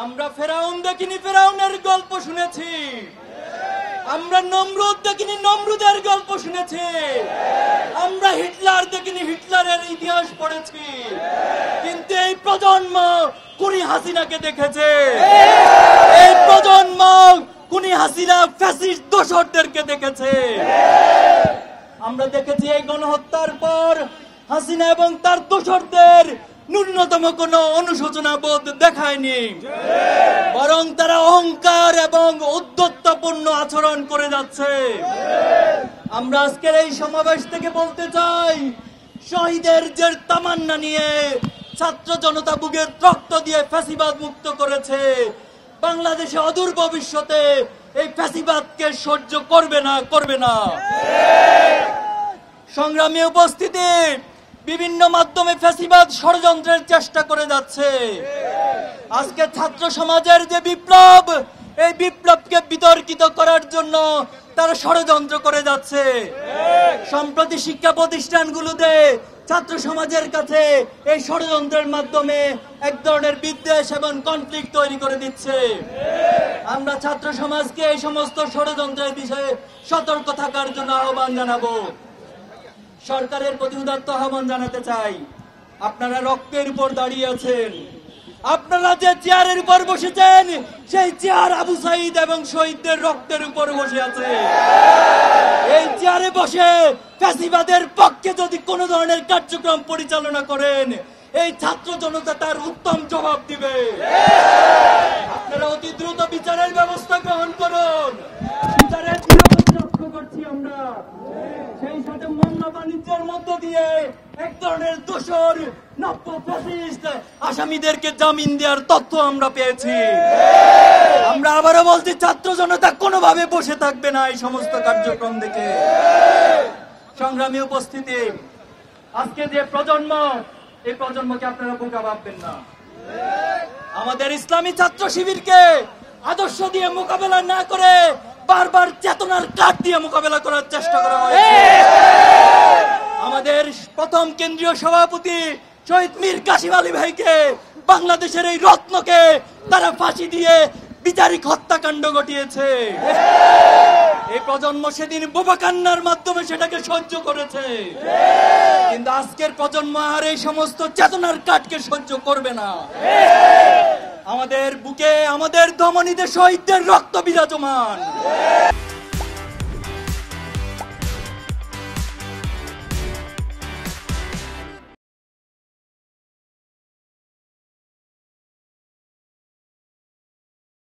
আমরা ফেরাউন দেখিনি, ফেরাউনের গল্প শুনেছি। আমরা নমরুদ দেখিনি, নমরুদের গল্প শুনেছি। আমরা হিটলার দেখিনি, হিটলারের ইতিহাস পড়েছি। কিন্তু এই প্রজন্ম খুনি হাসিনাকে দেখেছে। এই প্রজন্ম খুনি হাসিনা ফ্যাসিস্ট দোসরদেরকে দেখেছে। আমরা দেখেছি এই গণহত্যার পর হাসিনা এবং তার দোসরদের ন্যূনতম কোনো অনুশোচনা বোধ দেখায়নি, বরং তারা অহংকার এবং উদ্ধত্তপূর্ণ আচরণ করে যাচ্ছে। আমরা আজকের এই সমাবেশ থেকে বলতে চাই, শহীদের যে তামান্না নিয়ে ছাত্র জনতা বুকের রক্ত দিয়ে ফ্যাসিবাদ মুক্ত করেছে, বাংলাদেশে অদূর ভবিষ্যতে এই ফ্যাসিবাদকে সহ্য করবে না। সংগ্রামী উপস্থিতি, বিভিন্ন মাধ্যমে ফ্যাসিবাদ ষড়যন্ত্রের চেষ্টা করে যাচ্ছে। আজকে ছাত্র সমাজের যে বিপ্লব, এই বিপ্লবকে বিতর্কিত করার জন্য তারা ষড়যন্ত্র করে যাচ্ছে। সম্প্রতি শিক্ষা প্রতিষ্ঠানগুলোতে ছাত্র সমাজের কাছে এই ষড়যন্ত্রের মাধ্যমে এক ধরনের বিদ্বেষ এবং কনফ্লিক্ট তৈরি করে দিচ্ছে। আমরা ছাত্র সমাজকে এই সমস্ত ষড়যন্ত্রের বিষয়ে সতর্ক থাকার জন্য আহ্বান জানাবো। সরকারের প্রতি উদাত্ত আহ্বান জানাতে চাই, আপনারা রক্তের উপর দাঁড়িয়ে আছেন। আপনারা যে চেয়ারের উপর বসেছেন, সেই চেয়ার আবু সাইদ এবং শহীদদের রক্তের উপর বসে আছে। এই চেয়ারে বসে ফ্যাসিবাদের পক্ষে যদি কোনো ধরনের কার্যক্রম পরিচালনা করেন, এই ছাত্র জনতা তার উত্তম জবাব দিবে। আপনারা অতি দ্রুত বিচারের ব্যবস্থা গ্রহণ করুন। বিচারের নিরাপত্তা লক্ষ্য করছি আমরা। সেই সাথে মৌন বাণিজ্যের মধ্য দিয়ে এক ধরনের দোষর নব্য ফ্যাসিস্ট আসামিদেরকে জামিন দেওয়ার তথ্য আমরা পেয়েছি। আমরা আবারও বলছি, ছাত্র জনতা কোনোভাবে বসে থাকবে না এই সমস্ত কার্যক্রম দেখে। সংগ্রামী উপস্থিতি, আজকে যে প্রজন্ম, এই প্রজন্মকে আপনারা বোকা ভাববেন না। আমাদের ইসলামী ছাত্র শিবিরকে আদর্শ দিয়ে মোকাবেলা না করে বারবার চেতনার কাঠ দিয়ে মোকাবেলা করার চেষ্টা করা হয়েছে। আমাদের প্রথম কেন্দ্রীয় সভাপতি শহীদ মীর কাসিম আলী ভাইকে, বাংলাদেশের এই রত্নকে তারা ফাঁসি দিয়ে বিচারিক হত্যাকাণ্ড ঘটিয়েছে। এই প্রজন্ম সেদিন বোবা কান্নার মাধ্যমে সেটাকে সহ্য করেছে, কিন্তু আজকের প্রজন্ম আর এই সমস্ত চেতনার কাঠকে সহ্য করবে না। আমাদের বুকে, আমাদের ধমনীতে শহীদদের রক্ত বিরাজমান।